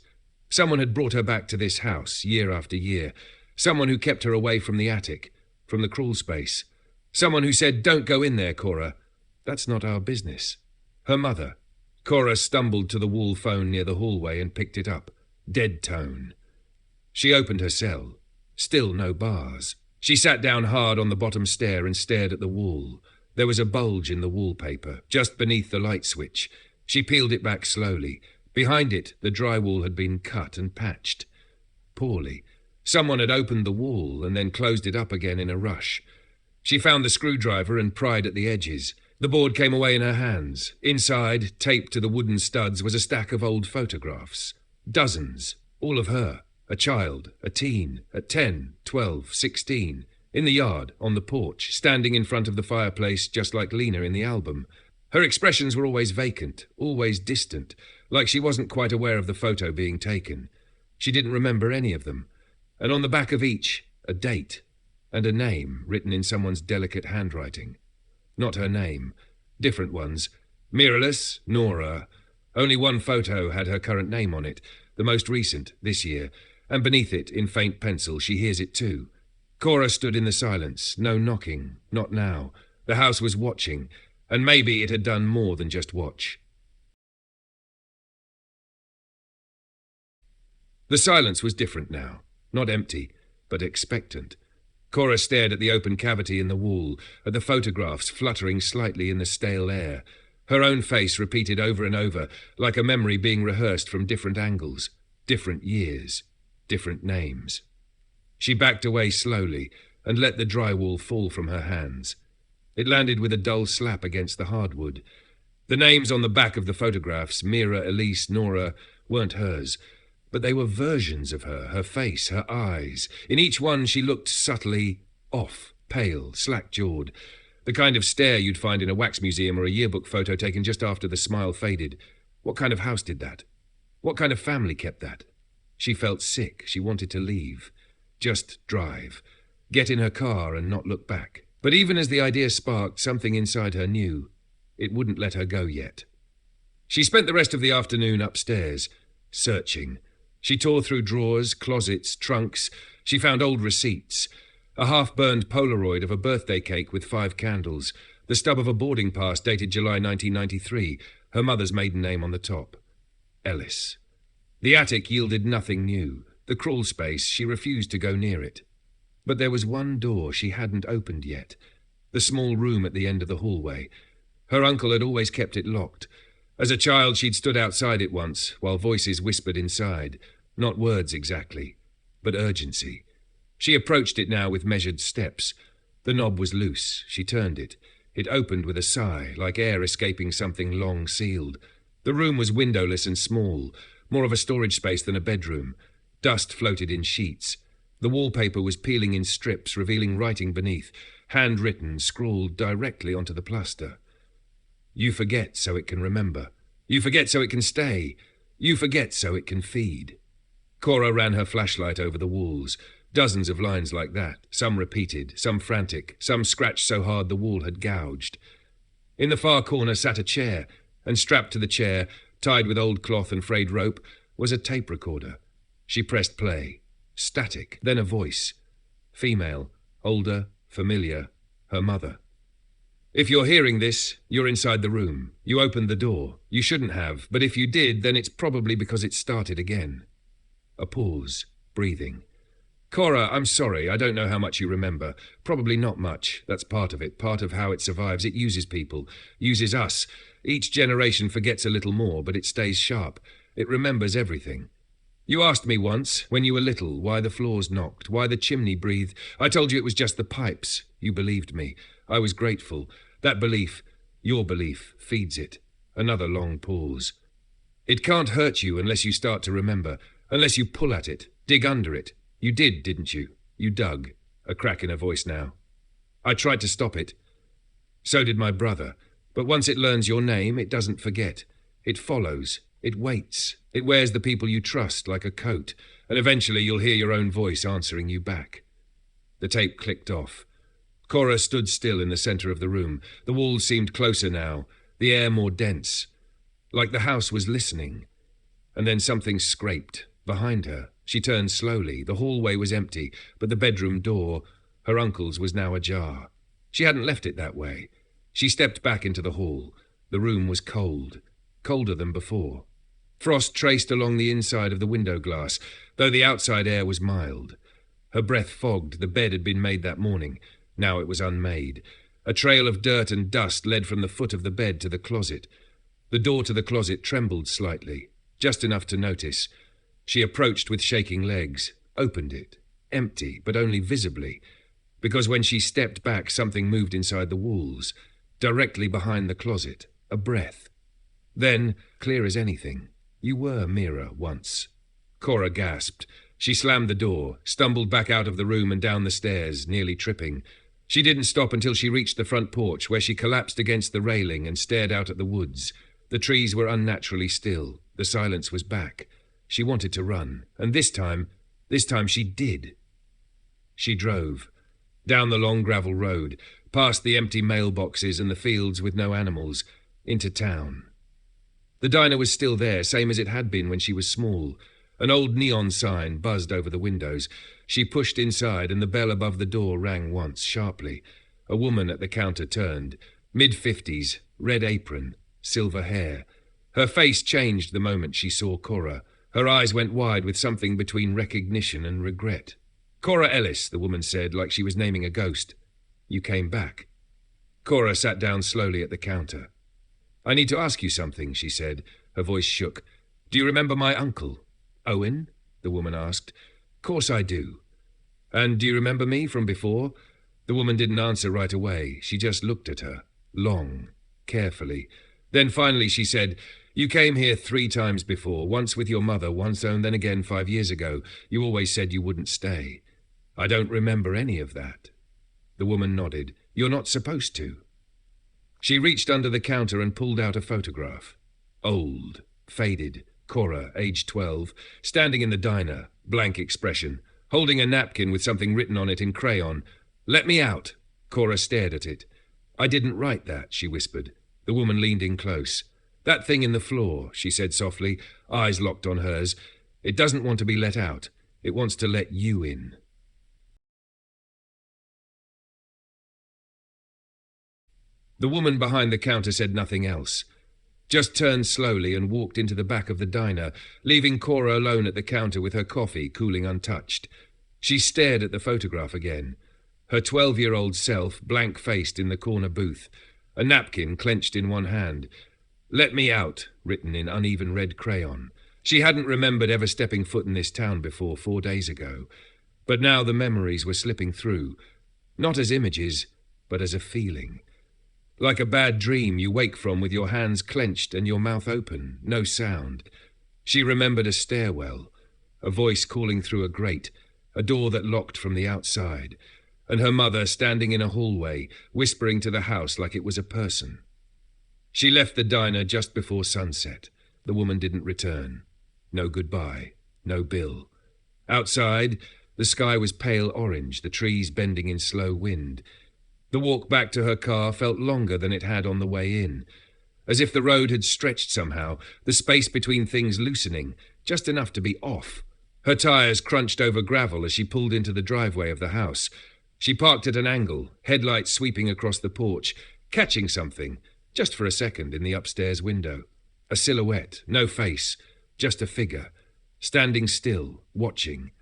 Someone had brought her back to this house, year after year. Someone who kept her away from the attic, from the crawl space. Someone who said, "Don't go in there, Cora. That's not our business." Her mother. Cora stumbled to the wall phone near the hallway and picked it up. Dead tone. She opened her cell. Still no bars. She sat down hard on the bottom stair and stared at the wall. There was a bulge in the wallpaper, just beneath the light switch. She peeled it back slowly. Behind it, the drywall had been cut and patched. Poorly. Someone had opened the wall and then closed it up again in a rush. She found the screwdriver and pried at the edges. The board came away in her hands. Inside, taped to the wooden studs, was a stack of old photographs. Dozens. All of her. A child, a teen, at 10, 12, 16, in the yard, on the porch, standing in front of the fireplace just like Lena in the album. Her expressions were always vacant, always distant, like she wasn't quite aware of the photo being taken. She didn't remember any of them. And on the back of each, a date, and a name written in someone's delicate handwriting. Not her name. Different ones. Miralus, Nora. Only one photo had her current name on it, the most recent, this year. And beneath it, in faint pencil, she hears it too. Cora stood in the silence. No knocking. Not now. The house was watching. And maybe it had done more than just watch. The silence was different now. Not empty, but expectant. Cora stared at the open cavity in the wall, at the photographs fluttering slightly in the stale air. Her own face repeated over and over, like a memory being rehearsed from different angles, different years. Different names. She backed away slowly and let the drywall fall from her hands. It landed with a dull slap against the hardwood. The names on the back of the photographs, Mira, Elise, Nora, weren't hers, but they were versions of her, her face, her eyes. In each one she looked subtly off, pale, slack-jawed. The kind of stare you'd find in a wax museum or a yearbook photo taken just after the smile faded. What kind of house did that? What kind of family kept that? She felt sick. She wanted to leave. Just drive. Get in her car and not look back. But even as the idea sparked, something inside her knew it wouldn't let her go yet. She spent the rest of the afternoon upstairs, searching. She tore through drawers, closets, trunks. She found old receipts. A half-burned Polaroid of a birthday cake with 5 candles. The stub of a boarding pass dated July 1993. Her mother's maiden name on the top. Ellis. The attic yielded nothing new. The crawl space, she refused to go near it. But there was one door she hadn't opened yet. The small room at the end of the hallway. Her uncle had always kept it locked. As a child, she'd stood outside it once, while voices whispered inside. Not words exactly, but urgency. She approached it now with measured steps. The knob was loose. She turned it. It opened with a sigh, like air escaping something long sealed. The room was windowless and small, more of a storage space than a bedroom. Dust floated in sheets. The wallpaper was peeling in strips, revealing writing beneath, handwritten, scrawled directly onto the plaster. You forget so it can remember. You forget so it can stay. You forget so it can feed. Cora ran her flashlight over the walls. Dozens of lines like that, some repeated, some frantic, some scratched so hard the wall had gouged. In the far corner sat a chair, and strapped to the chair, tied with old cloth and frayed rope, was a tape recorder. She pressed play. Static, then a voice. Female, older, familiar, her mother. If you're hearing this, you're inside the room. You opened the door. You shouldn't have, but if you did, then it's probably because it started again. A pause, breathing. Cora, I'm sorry, I don't know how much you remember. Probably not much. That's part of it, part of how it survives. It uses people, uses us. Each generation forgets a little more, but it stays sharp. It remembers everything. You asked me once, when you were little, why the floors knocked, why the chimney breathed. I told you it was just the pipes. You believed me. I was grateful. That belief, your belief, feeds it. Another long pause. It can't hurt you unless you start to remember, unless you pull at it, dig under it. You did, didn't you? You dug. A crack in her voice now. I tried to stop it. So did my brother. But once it learns your name, it doesn't forget. It follows. It waits. It wears the people you trust like a coat, and eventually you'll hear your own voice answering you back. The tape clicked off. Cora stood still in the centre of the room. The walls seemed closer now, the air more dense. Like the house was listening. And then something scraped. Behind her. She turned slowly. The hallway was empty, but the bedroom door, her uncle's, was now ajar. She hadn't left it that way. She stepped back into the hall. The room was cold. Colder than before. Frost traced along the inside of the window glass, though the outside air was mild. Her breath fogged. The bed had been made that morning. Now it was unmade. A trail of dirt and dust led from the foot of the bed to the closet. The door to the closet trembled slightly, just enough to notice. She approached with shaking legs, opened it, empty, but only visibly, because when she stepped back, something moved inside the walls, directly behind the closet, a breath. Then, clear as anything, you were Mira once. Cora gasped. She slammed the door, stumbled back out of the room and down the stairs, nearly tripping. She didn't stop until she reached the front porch, where she collapsed against the railing and stared out at the woods. The trees were unnaturally still. The silence was back. She wanted to run, and this time she did. She drove, down the long gravel road, past the empty mailboxes and the fields with no animals, into town. The diner was still there, same as it had been when she was small. An old neon sign buzzed over the windows. She pushed inside, and the bell above the door rang once, sharply. A woman at the counter turned. Mid-50s, red apron, silver hair. Her face changed the moment she saw Cora. Her eyes went wide with something between recognition and regret. Cora Ellis, the woman said, like she was naming a ghost. You came back. Cora sat down slowly at the counter. I need to ask you something, she said. Her voice shook. Do you remember my uncle? Owen? The woman asked. Course I do. And do you remember me from before? The woman didn't answer right away. She just looked at her, long, carefully. Then finally she said, You came here 3 times before, once with your mother, once and then again 5 years ago. You always said you wouldn't stay. I don't remember any of that. The woman nodded. You're not supposed to. She reached under the counter and pulled out a photograph. Old, faded, Cora, age 12, standing in the diner, blank expression, holding a napkin with something written on it in crayon. "Let me out." Cora stared at it. "I didn't write that," she whispered. The woman leaned in close. "That thing in the floor," she said softly, eyes locked on hers. "It doesn't want to be let out. It wants to let you in." The woman behind the counter said nothing else, just turned slowly and walked into the back of the diner, leaving Cora alone at the counter with her coffee cooling untouched. She stared at the photograph again, her 12-year-old self blank-faced in the corner booth, a napkin clenched in one hand. "Let me out," written in uneven red crayon. She hadn't remembered ever stepping foot in this town before 4 days ago, but now the memories were slipping through, not as images, but as a feeling. Like a bad dream you wake from with your hands clenched and your mouth open, no sound. She remembered a stairwell, a voice calling through a grate, a door that locked from the outside, and her mother standing in a hallway, whispering to the house like it was a person. She left the diner just before sunset. The woman didn't return. No goodbye, no bill. Outside, the sky was pale orange, the trees bending in slow wind. The walk back to her car felt longer than it had on the way in, as if the road had stretched somehow, the space between things loosening, just enough to be off. Her tires crunched over gravel as she pulled into the driveway of the house. She parked at an angle, headlights sweeping across the porch, catching something, just for a second, in the upstairs window. A silhouette, no face, just a figure, standing still, watching.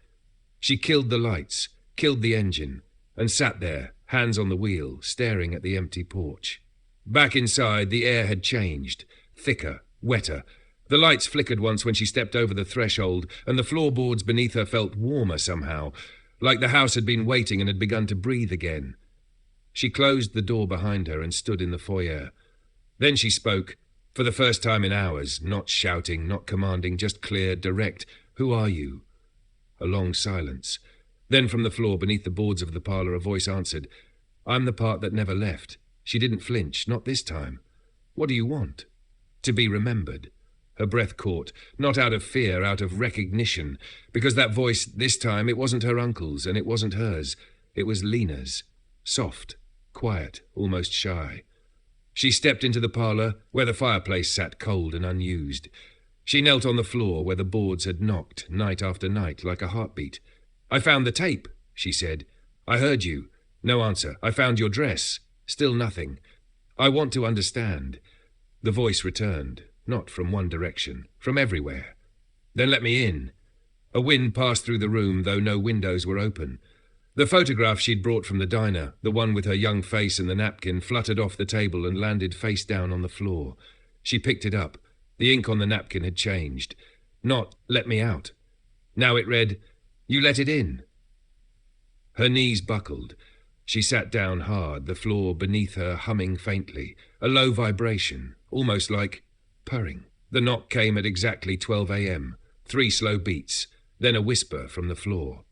She killed the lights, killed the engine, and sat there, hands on the wheel, staring at the empty porch. Back inside, the air had changed, thicker, wetter. The lights flickered once when she stepped over the threshold, and the floorboards beneath her felt warmer somehow, like the house had been waiting and had begun to breathe again. She closed the door behind her and stood in the foyer. Then she spoke, for the first time in hours, not shouting, not commanding, just clear, direct. "Who are you?" A long silence. Then from the floor beneath the boards of the parlour a voice answered, "I'm the part that never left." She didn't flinch, not this time. "What do you want?" "To be remembered." Her breath caught, not out of fear, out of recognition, because that voice, this time, it wasn't her uncle's and it wasn't hers. It was Lena's. Soft, quiet, almost shy. She stepped into the parlour, where the fireplace sat cold and unused. She knelt on the floor where the boards had knocked, night after night, like a heartbeat. "I found the tape," she said. "I heard you." No answer. "I found your dress." Still nothing. "I want to understand." The voice returned, not from one direction, from everywhere. "Then let me in." A wind passed through the room, though no windows were open. The photograph she'd brought from the diner, the one with her young face and the napkin, fluttered off the table and landed face down on the floor. She picked it up. The ink on the napkin had changed. Not, "Let me out." Now it read, "You let it in." Her knees buckled. She sat down hard, the floor beneath her humming faintly, a low vibration, almost like purring. The knock came at exactly 12 a.m., 3 slow beats, then a whisper from the floor.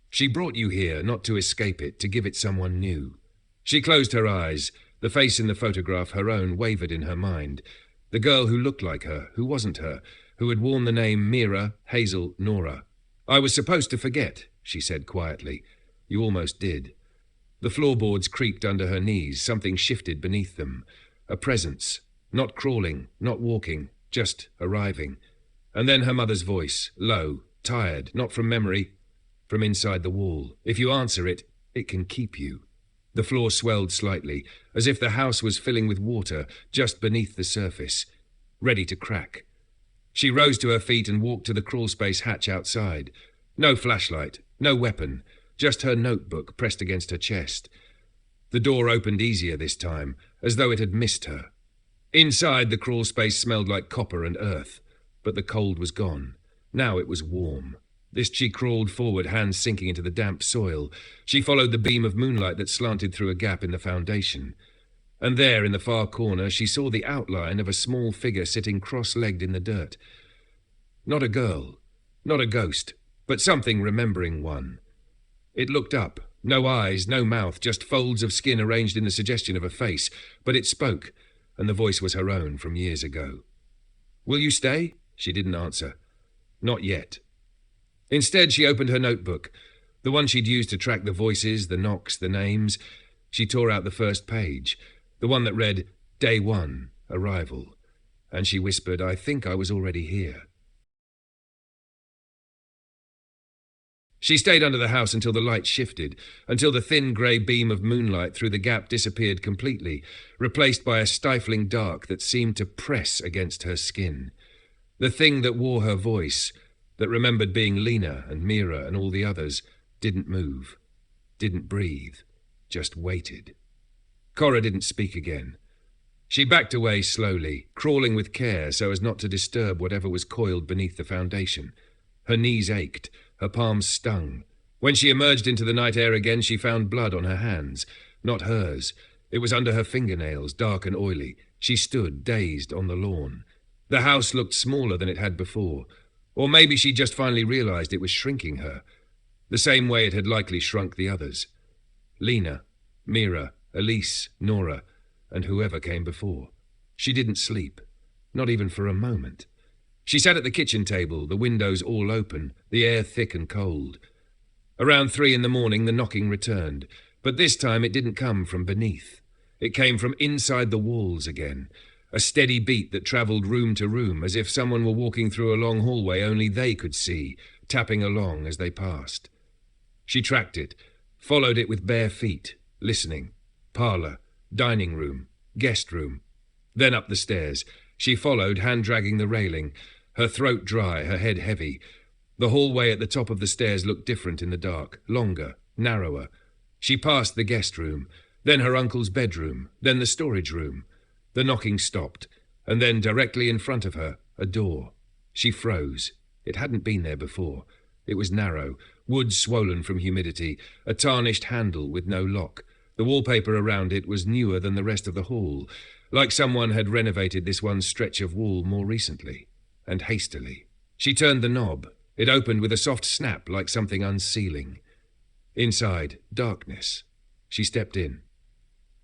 "She brought you here not to escape it, to give it someone new." She closed her eyes. The face in the photograph, her own, wavered in her mind. The girl who looked like her, who wasn't her, who had worn the name Mira, Hazel, Nora. "I was supposed to forget," she said quietly. "You almost did." The floorboards creaked under her knees. Something shifted beneath them. A presence. Not crawling, not walking, just arriving. And then her mother's voice, low, tired, not from memory, from inside the wall. "If you answer it, it can keep you." The floor swelled slightly, as if the house was filling with water just beneath the surface, ready to crack. She rose to her feet and walked to the crawlspace hatch outside. No flashlight, no weapon, just her notebook pressed against her chest. The door opened easier this time, as though it had missed her. Inside, the crawlspace smelled like copper and earth, but the cold was gone. Now it was warm. She crawled forward, hands sinking into the damp soil. She followed the beam of moonlight that slanted through a gap in the foundation. And there, in the far corner, she saw the outline of a small figure sitting cross-legged in the dirt. Not a girl, not a ghost, but something remembering one. It looked up, No eyes, no mouth, just folds of skin arranged in the suggestion of a face. But it spoke, and the voice was her own from years ago. "Will you stay?" She didn't answer. Not yet. Instead, she opened her notebook, the one she'd used to track the voices, the knocks, the names. She tore out the first page, the one that read, Day 1, Arrival. And she whispered, "I think I was already here." She stayed under the house until the light shifted, until the thin grey beam of moonlight through the gap disappeared completely, replaced by a stifling dark that seemed to press against her skin. The thing that wore her voice, that remembered being Lena and Mira and all the others, didn't move, didn't breathe, just waited. Cora didn't speak again. She backed away slowly, crawling with care so as not to disturb whatever was coiled beneath the foundation. Her knees ached, her palms stung. When she emerged into the night air again, she found blood on her hands. Not hers. It was under her fingernails, dark and oily. She stood, dazed, on the lawn. The house looked smaller than it had before. Or maybe she just finally realized it was shrinking her, the same way it had likely shrunk the others. Lena, Mira, Elise, Nora, and whoever came before. She didn't sleep, not even for a moment. She sat at the kitchen table, the windows all open, the air thick and cold. Around 3 in the morning, the knocking returned, but this time it didn't come from beneath. It came from inside the walls again, a steady beat that travelled room to room, as if someone were walking through a long hallway only they could see, tapping along as they passed. She tracked it, followed it with bare feet, listening. Parlour, dining room, guest room. Then up the stairs. She followed, hand-dragging the railing, her throat dry, her head heavy. The hallway at the top of the stairs looked different in the dark, longer, narrower. She passed the guest room, then her uncle's bedroom, then the storage room. The knocking stopped, and then directly in front of her, a door. She froze. It hadn't been there before. It was narrow, wood swollen from humidity, a tarnished handle with no lock. The wallpaper around it was newer than the rest of the hall, like someone had renovated this one stretch of wall more recently, and hastily. She turned the knob. It opened with a soft snap like something unsealing. Inside, darkness. She stepped in.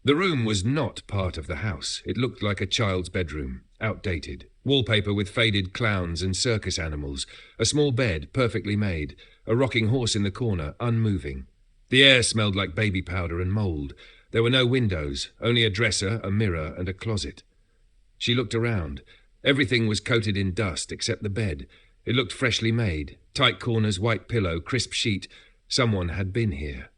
The room was not part of the house. It looked like a child's bedroom, outdated. Wallpaper with faded clowns and circus animals. A small bed, perfectly made. A rocking horse in the corner, unmoving. The air smelled like baby powder and mould. There were no windows, only a dresser, a mirror, and a closet. She looked around. Everything was coated in dust except the bed. It looked freshly made. Tight corners, white pillow, crisp sheet. Someone had been here.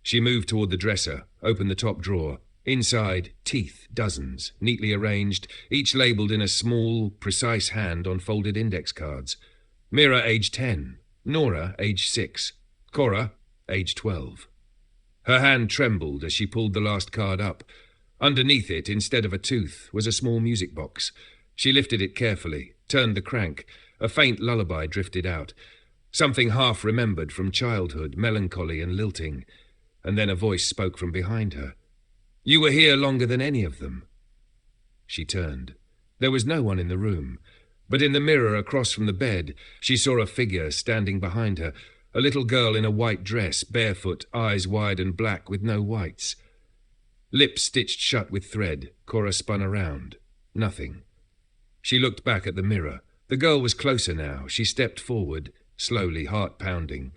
She moved toward the dresser, opened the top drawer. Inside, teeth, dozens, neatly arranged, each labelled in a small, precise hand on folded index cards. Mira, age 10. Nora, age 6. Cora, age 12. Her hand trembled as she pulled the last card up. Underneath it, instead of a tooth, was a small music box. She lifted it carefully, turned the crank. A faint lullaby drifted out. Something half-remembered from childhood, melancholy and lilting. And then a voice spoke from behind her. "You were here longer than any of them." She turned. There was no one in the room, but in the mirror across from the bed, she saw a figure standing behind her, a little girl in a white dress, barefoot, eyes wide and black with no whites. Lips stitched shut with thread. Cora spun around. Nothing. She looked back at the mirror. The girl was closer now. She stepped forward, slowly, heart pounding.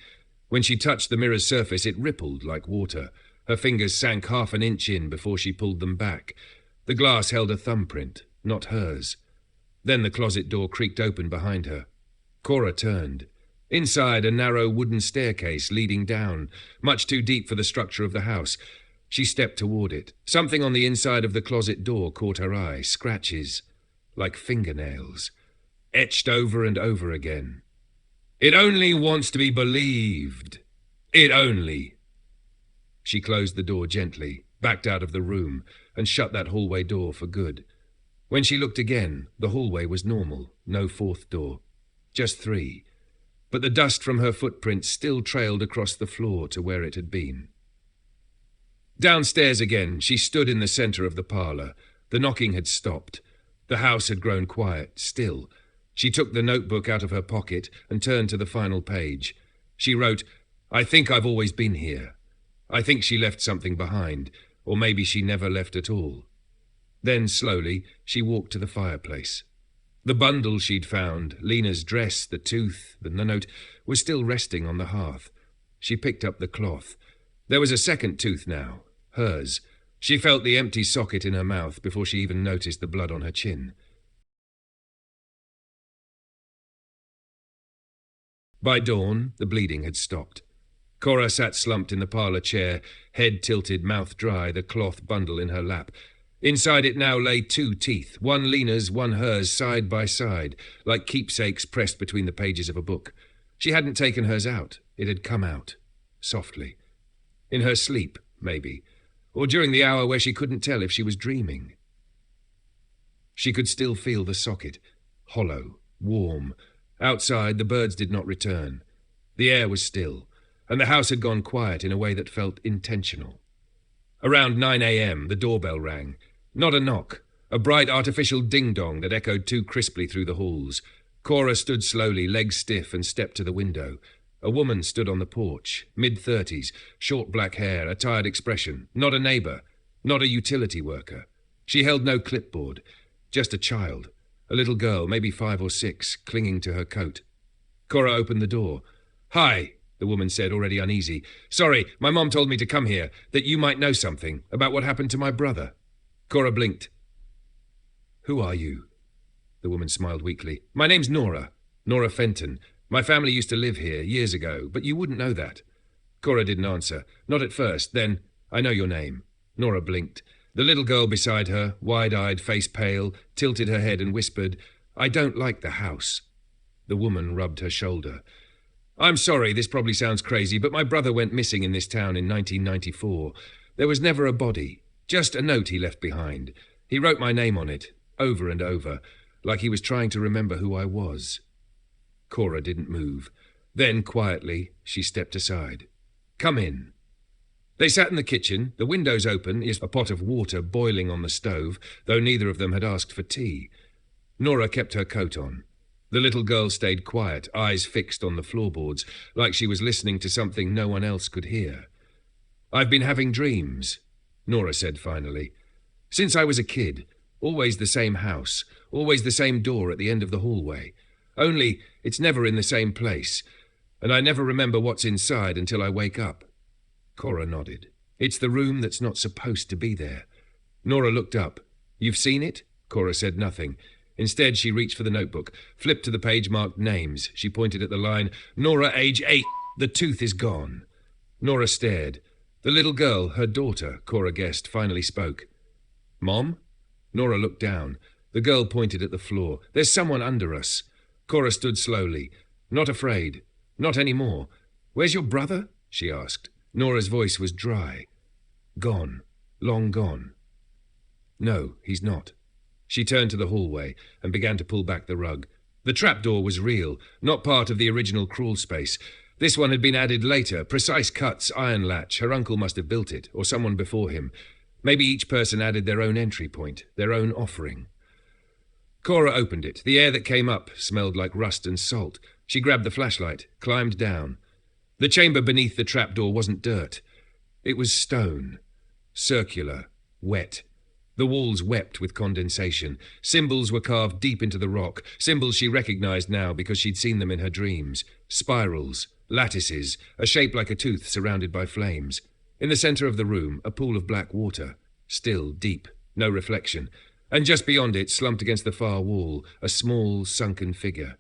When she touched the mirror's surface, it rippled like water. Her fingers sank half an inch in before she pulled them back. The glass held a thumbprint, not hers. Then the closet door creaked open behind her. Cora turned. Inside, a narrow wooden staircase leading down, much too deep for the structure of the house. She stepped toward it. Something on the inside of the closet door caught her eye, scratches, like fingernails, etched over and over again. "It only wants to be believed. It only." She closed the door gently, backed out of the room, and shut that hallway door for good. When she looked again, the hallway was normal, no fourth door. Just 3. But the dust from her footprints still trailed across the floor to where it had been. Downstairs again, she stood in the centre of the parlour. The knocking had stopped. The house had grown quiet, still. She took the notebook out of her pocket and turned to the final page. She wrote, "I think I've always been here. I think she left something behind, or maybe she never left at all. Then, slowly, she walked to the fireplace. The bundle she'd found, Lena's dress, the tooth, the note, was still resting on the hearth. She picked up the cloth. There was a second tooth now, hers. She felt the empty socket in her mouth before she even noticed the blood on her chin. By dawn, the bleeding had stopped. Cora sat slumped in the parlour chair, head tilted, mouth dry, the cloth bundle in her lap. Inside it now lay 2 teeth, one Lena's, one hers, side by side, like keepsakes pressed between the pages of a book. She hadn't taken hers out. It had come out, softly. In her sleep, maybe, or during the hour where she couldn't tell if she was dreaming. She could still feel the socket, hollow, warm. Outside, the birds did not return. The air was still, and the house had gone quiet in a way that felt intentional. Around 9 a.m., the doorbell rang. Not a knock, a bright artificial ding-dong that echoed too crisply through the halls. Cora stood slowly, legs stiff, and stepped to the window. A woman stood on the porch, mid-30s, short black hair, a tired expression. Not a neighbour, not a utility worker. She held no clipboard, just a child, a little girl, maybe 5 or 6, clinging to her coat. Cora opened the door. "Hi," the woman said, already uneasy. "Sorry, my mom told me to come here, that you might know something about what happened to my brother." Cora blinked. "Who are you?" The woman smiled weakly. "My name's Nora Fenton. My family used to live here years ago, but you wouldn't know that." Cora didn't answer. Not at first. Then, "I know your name." Nora blinked. The little girl beside her, wide-eyed, face pale, tilted her head and whispered, "I don't like the house." The woman rubbed her shoulder. "I'm sorry, this probably sounds crazy, but my brother went missing in this town in 1994. There was never a body, just a note he left behind. He wrote my name on it, over and over, like he was trying to remember who I was." Cora didn't move. Then, quietly, she stepped aside. "Come in." They sat in the kitchen, the windows open, a pot of water boiling on the stove, though neither of them had asked for tea. Nora kept her coat on. The little girl stayed quiet, eyes fixed on the floorboards, like she was listening to something no one else could hear. "I've been having dreams," Nora said finally. "Since I was a kid, always the same house, always the same door at the end of the hallway. Only, it's never in the same place, and I never remember what's inside until I wake up." Cora nodded. "It's the room that's not supposed to be there." Nora looked up. "You've seen it?" Cora said nothing. Instead, she reached for the notebook, flipped to the page marked names. She pointed at the line, "Nora, age 8. The tooth is gone." Nora stared. The little girl, her daughter, Cora guessed, finally spoke. "Mom?" Nora looked down. The girl pointed at the floor. "There's someone under us." Cora stood slowly. "Not afraid. Not anymore. Where's your brother?" she asked. Nora's voice was dry. "Gone. Long gone." "No, he's not." She turned to the hallway and began to pull back the rug. The trapdoor was real, not part of the original crawl space. This one had been added later, precise cuts, iron latch. Her uncle must have built it, or someone before him. Maybe each person added their own entry point, their own offering. Cora opened it. The air that came up smelled like rust and salt. She grabbed the flashlight, climbed down. The chamber beneath the trapdoor wasn't dirt. It was stone, circular, wet. The walls wept with condensation. Symbols were carved deep into the rock, symbols she recognized now because she'd seen them in her dreams. Spirals, lattices, a shape like a tooth surrounded by flames. In the center of the room, a pool of black water, still, deep, no reflection. And just beyond it, slumped against the far wall, a small, sunken figure.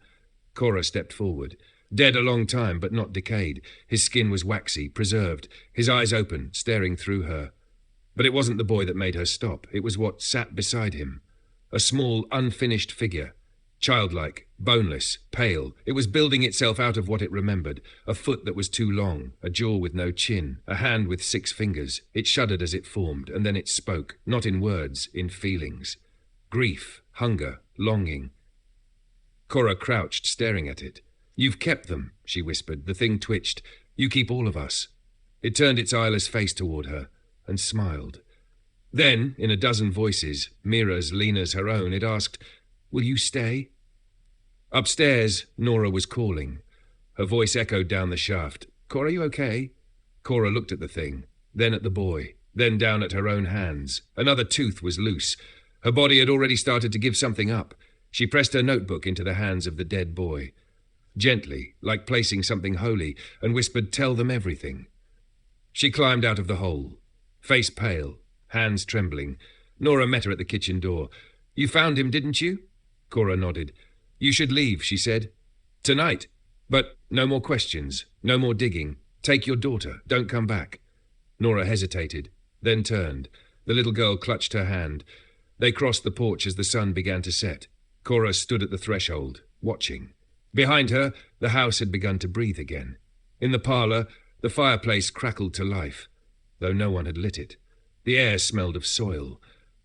Cora stepped forward. Dead a long time, but not decayed. His skin was waxy, preserved, his eyes open, staring through her. But it wasn't the boy that made her stop. It was what sat beside him. A small, unfinished figure. Childlike, boneless, pale. It was building itself out of what it remembered. A foot that was too long, a jaw with no chin, a hand with 6 fingers. It shuddered as it formed, and then it spoke, not in words, in feelings. Grief, hunger, longing. Cora crouched, staring at it. "You've kept them," she whispered. The thing twitched. "You keep all of us." It turned its eyeless face toward her and smiled. Then, in a dozen voices, Mira's, Lena's, her own, it asked, "Will you stay?" Upstairs, Nora was calling. Her voice echoed down the shaft. "Cora, you okay?" Cora looked at the thing. then at the boy, then down at her own hands. Another tooth was loose. Her body had already started to give something up. She pressed her notebook into the hands of the dead boy. Gently, like placing something holy, and whispered, "Tell them everything." She climbed out of the hole, face pale, hands trembling. Nora met her at the kitchen door. "You found him, didn't you?" Cora nodded. "You should leave," she said. "Tonight. But no more questions, no more digging. Take your daughter. Don't come back." Nora hesitated, then turned. The little girl clutched her hand. They crossed the porch as the sun began to set. Cora stood at the threshold, watching. Behind her, the house had begun to breathe again. In the parlour, the fireplace crackled to life, though no one had lit it. The air smelled of soil.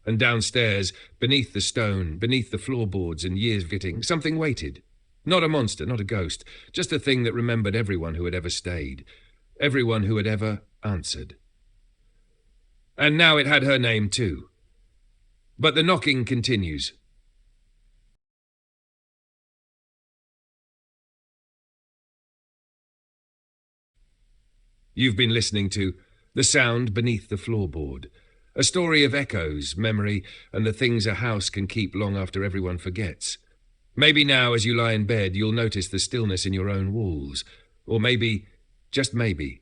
And downstairs, beneath the stone, beneath the floorboards and years fitting, something waited. Not a monster, not a ghost, just a thing that remembered everyone who had ever stayed, everyone who had ever answered. And now it had her name too. But the knocking continues. You've been listening to The Sound Beneath the Floorboard, a story of echoes, memory, and the things a house can keep long after everyone forgets. Maybe now, as you lie in bed, you'll notice the stillness in your own walls. Or maybe, just maybe,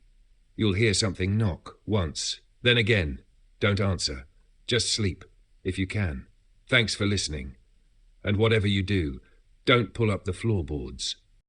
you'll hear something knock once, then again. Don't answer. Just sleep, if you can. Thanks for listening. And whatever you do, don't pull up the floorboards.